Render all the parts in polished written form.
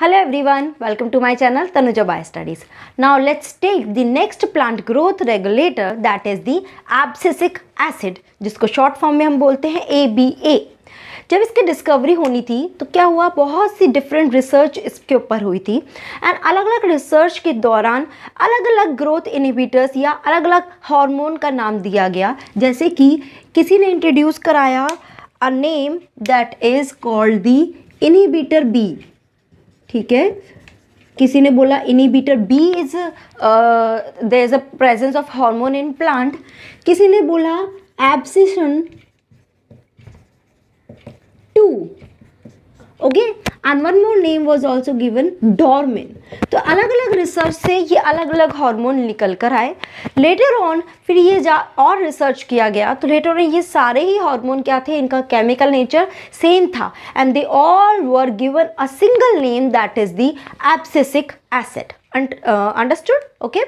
Hello everyone, welcome to my channel Tanuja Bio Studies. Now let's take the next plant growth regulator, that is the abscisic acid, जिसको short form में हम बोलते हैं ABA. जब इसकी discovery होनी थी तो क्या हुआ, बहुत सी डिफरेंट रिसर्च इसके ऊपर हुई थी एंड अलग अलग रिसर्च के दौरान अलग अलग ग्रोथ इनहिबिटर्स या अलग अलग हार्मोन का नाम दिया गया. जैसे कि किसी ने इंट्रोड्यूस कराया a name that is called the inhibitor B. ठीक है, किसी ने बोला inhibitor B is there is a presence of hormone in plant. किसी ने बोला abscisin 2. Okay, and one more name was also given dormin. तो अलग अलग रिसर्च से ये अलग अलग हार्मोन निकल कर आए. लेटर ऑन फिर ये और रिसर्च किया गया तो लेटर ऑन ये सारे ही हार्मोन क्या थे, इनका केमिकल नेचर सेम था and they all were given a single name that is the abscisic acid. Understood? Okay.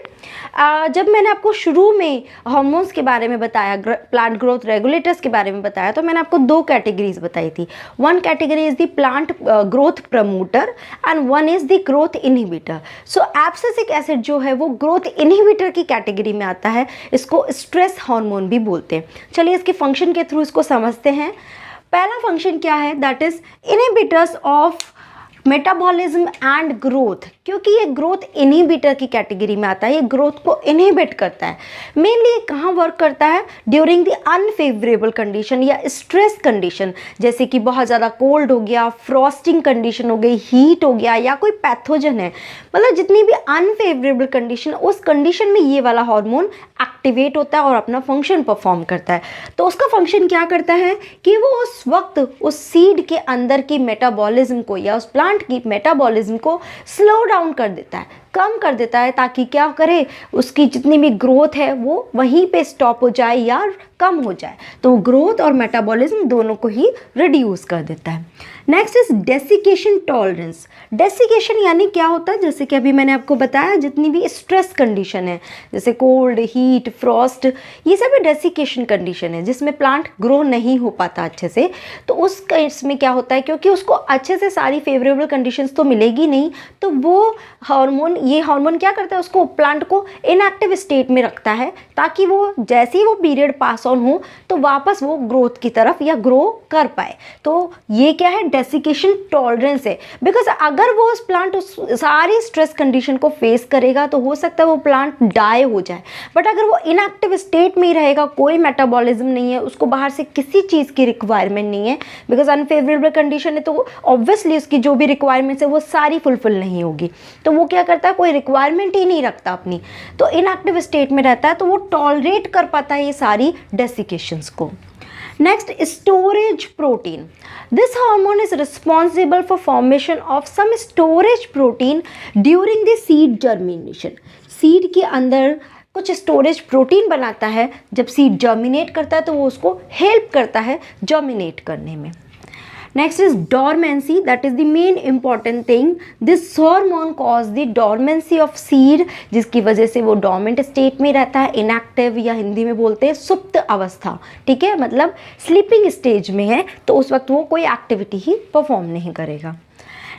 जब मैंने आपको शुरू में हार्मोन्स के बारे में बताया, प्लांट ग्रोथ रेगुलेटर्स के बारे में बताया, तो मैंने आपको दो कैटेगरीज बताई थी. One category is the plant growth promoter and one is the growth inhibitor. So abscisic acid जो है वो ग्रोथ इनहिबिटर की कैटेगरी में आता है. इसको स्ट्रेस हार्मोन भी बोलते हैं. चलिए इसके फंक्शन के थ्रू इसको समझते हैं. पहला फंक्शन क्या है, that is inhibitors of metabolism and growth. क्योंकि ये ग्रोथ इनहिबिटर की कैटेगरी में आता है, ये ग्रोथ को इनहिबिट करता है. मेनली कहाँ वर्क करता है, ड्यूरिंग द अनफेवरेबल कंडीशन या स्ट्रेस कंडीशन, जैसे कि बहुत ज़्यादा कोल्ड हो गया, फ्रॉस्टिंग कंडीशन हो गई, हीट हो गया या कोई पैथोजन है, मतलब जितनी भी अनफेवरेबल कंडीशन, उस कंडीशन में ये वाला हार्मोन एक्टिवेट होता है और अपना फंक्शन परफॉर्म करता है. तो उसका फंक्शन क्या करता है कि वो उस वक्त उस सीड के अंदर की मेटाबॉलिज्म को या उस प्लांट की मेटाबॉलिज्म को स्लो डाउन कर देता है, कम कर देता है, ताकि क्या करे, उसकी जितनी भी ग्रोथ है वो वहीं पे स्टॉप हो जाए या कम हो जाए. तो ग्रोथ और मेटाबॉलिज्म दोनों को ही रिड्यूस कर देता है. Next is desiccation tolerance. Desiccation यानी क्या होता है, जैसे कि अभी मैंने आपको बताया, जितनी भी स्ट्रेस कंडीशन है जैसे कोल्ड, हीट, फ्रॉस्ट, ये सब डेसिकेशन कंडीशन है जिसमें प्लांट ग्रो नहीं हो पाता अच्छे से. तो उस केस में क्या होता है, क्योंकि उसको अच्छे से सारी फेवरेबल कंडीशंस तो मिलेगी नहीं, तो वो हार्मोन, ये हार्मोन क्या करता है, उसको प्लांट को इनएक्टिव स्टेट में रखता है, ताकि वो जैसे ही वो पीरियड पास ऑन हो तो वापस वो ग्रोथ की तरफ या ग्रो कर पाए. तो ये क्या है, डेसिकेशन टॉलरेंस है. बिकॉज अगर वो उस प्लांट उस सारी स्ट्रेस कंडीशन को फेस करेगा तो हो सकता है वो प्लांट डाई हो जाए. बट अगर वो इनएक्टिव स्टेट में ही रहेगा, कोई मेटाबॉलिज्म नहीं है, उसको बाहर से किसी चीज़ की रिक्वायरमेंट नहीं है, बिकॉज अनफेवरेबल कंडीशन है, तो ऑब्वियसली उसकी जो भी रिक्वायरमेंट्स है वो सारी फुलफिल नहीं होगी. तो वो क्या करता है, कोई रिक्वायरमेंट ही नहीं रखता अपनी, तो इनएक्टिव स्टेट में रहता है, तो वो टॉलरेट कर पाता है ये सारी डेसिकेशंस को. Next, storage protein. This hormone is responsible for formation of some storage protein during the seed germination. Seed के अंदर कुछ स्टोरेज प्रोटीन बनाता है. जब सीड जर्मिनेट करता है तो वो उसको हेल्प करता है जर्मिनेट करने में. Next is dormancy, that is the main important thing. This hormone cause the dormancy of seed, जिसकी वजह से वो dormant state में रहता है, inactive, या हिंदी में बोलते हैं सुप्त अवस्था. ठीक है, मतलब स्लीपिंग स्टेज में है, तो उस वक्त वो कोई एक्टिविटी ही परफॉर्म नहीं करेगा.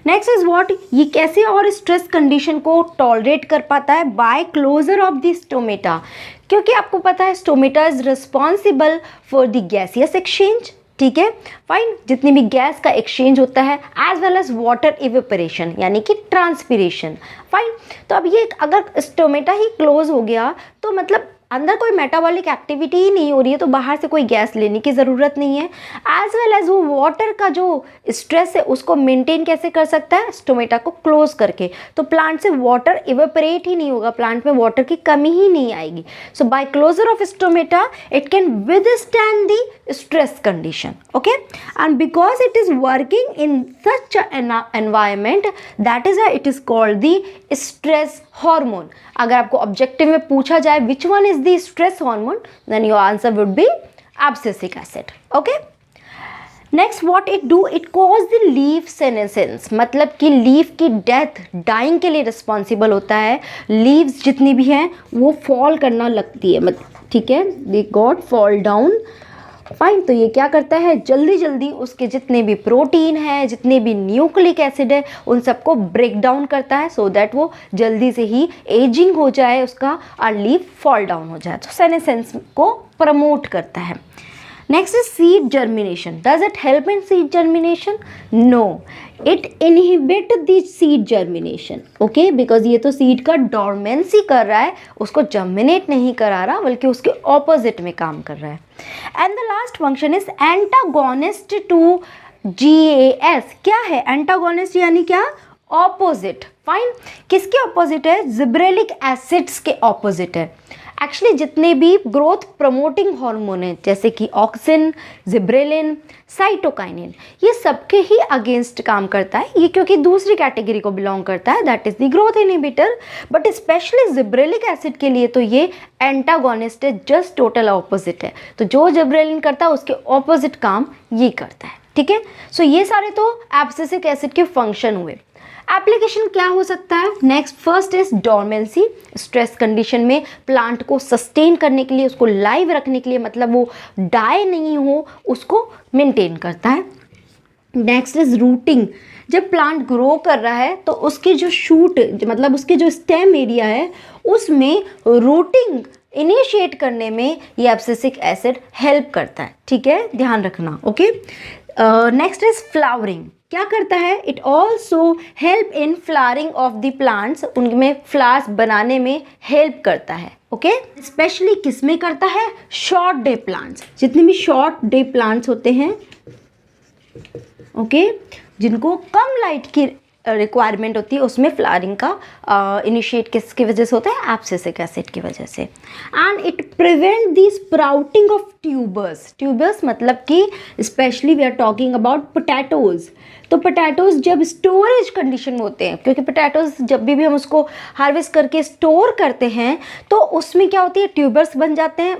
नेक्स्ट इज व्हाट, ये कैसे और स्ट्रेस कंडीशन को टॉलरेट कर पाता है, by closure of the stomata. क्योंकि आपको पता है stomata is responsible for the gaseous exchange. ठीक है, फाइन, जितनी भी गैस का एक्सचेंज होता है, as well as water evaporation यानी कि ट्रांसपीरेशन. फाइन, तो अब ये अगर स्टोमेटा ही क्लोज हो गया तो मतलब अंदर कोई मेटाबॉलिक एक्टिविटी ही नहीं हो रही है, तो बाहर से कोई गैस लेने की ज़रूरत नहीं है. एज वेल एज वो वाटर का जो स्ट्रेस है उसको मेंटेन कैसे कर सकता है, स्टोमेटा को क्लोज करके. तो प्लांट से वाटर इवेपोरेट ही नहीं होगा, प्लांट में वाटर की कमी ही नहीं आएगी. So by closure of stomata it can withstand the stress condition. Okay, and because it is working in such environment, that is it is called the stress hormone. अगर आपको ऑब्जेक्टिव में पूछा जाए which one is the stress hormone, then your answer would be abscisic acid. Okay. Next what it do, it cause the leaf senescence, मतलब कि leaf की death, dying के लिए रिस्पॉन्सिबल होता है. लीव्स जितनी भी हैं वो फॉल करना लगती है, मतलब ठीक है, they got fall down fine. तो ये क्या करता है, जल्दी जल्दी उसके जितने भी प्रोटीन है, जितने भी न्यूक्लिक एसिड है, उन सबको ब्रेक डाउन करता है सो दैट वो जल्दी से ही एजिंग हो जाए, उसका और लीफ फॉल डाउन हो जाए। तो सेनेसेंस को प्रमोट करता है। Next is seed germination. Does it help in seed germination? No, it inhibit the seed germination. Okay, because ये तो seed का dormancy कर रहा है, उसको germinate नहीं करा रहा, बल्कि उसके opposite में काम कर रहा है। And the last function is antagonist to GAS. क्या है antagonist यानी क्या? Opposite. Fine. किसके opposite है? Gibberellic acids के opposite है। एक्चुअली जितने भी ग्रोथ प्रमोटिंग हार्मोन हैं जैसे कि ऑक्सिन, जिब्रेलिन, साइटोकाइनिन, ये सबके ही अगेंस्ट काम करता है। ये क्योंकि दूसरी कैटेगरी को बिलोंग करता है, that is the growth inhibitor. But specially gibberellic acid के लिए तो ये एंटागोनिस्ट है, जस्ट टोटल ऑपोजिट है। तो जो जिब्रेलिन करता है उसके ऑपोजिट काम ये करता है। ठीक है, सो ये सारे तो एब्सिसिक एसिड के फंक्शन हुए। एप्लीकेशन क्या हो सकता है? Next first is dormancy. Stress condition में प्लांट को सस्टेन करने के लिए, उसको लाइव रखने के लिए, मतलब वो डाई नहीं हो, उसको मेंटेन करता है। Next is routing. जब प्लांट ग्रो कर रहा है तो उसके जो शूट, मतलब उसके जो स्टेम एरिया है, उसमें रूटिंग इनिशिएट करने में ये एब्सिसिक एसिड हेल्प करता है। ठीक है, ध्यान रखना। Okay, next is flowering. क्या करता है? It also help in flowering of the plants, उनमें फ्लावर्स बनाने में हेल्प करता है। ओके, स्पेशली किस में करता है? Short day plants. जितने भी शॉर्ट डे प्लांट्स होते हैं, ओके, जिनको कम लाइट की रिक्वायरमेंट होती है, उसमें फ्लावरिंग का इनिशिएट किसकी वजह से होता है? एब्सिसिक एसिड की वजह से। And it prevent the sprouting of tubers. Tubers मतलब कि specially we are talking about potatoes. तो पोटैटोज जब स्टोरेज कंडीशन में होते हैं, क्योंकि पोटैटोज जब भी हम उसको हार्वेस्ट करके स्टोर करते हैं तो उसमें क्या होती है? ट्यूबर्स बन जाते हैं,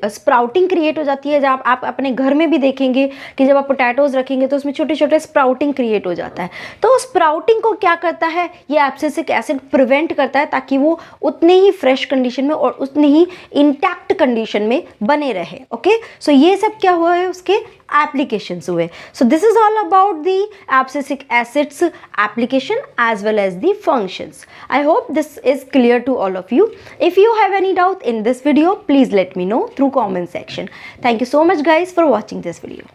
स्प्राउटिंग क्रिएट हो जाती है। जब आप अपने घर में भी देखेंगे कि जब आप पोटैटोज रखेंगे तो उसमें छोटे छोटे स्प्राउटिंग क्रिएट हो जाता है। तो स्प्राउटिंग को क्या करता है? ये एब्सिसिक एसिड प्रिवेंट करता है, ताकि वो उतने ही फ्रेश कंडीशन में और उतने ही इंटैक्ट कंडीशन में बने रहे। ओके, सो ये सब क्या हुआ है? उसके applications हुए। So this is all about the abscisic acids application as well as the functions. I hope this is clear to all of you. If you have any doubt in this video, please let me know through comment section. Thank you so much guys for watching this video.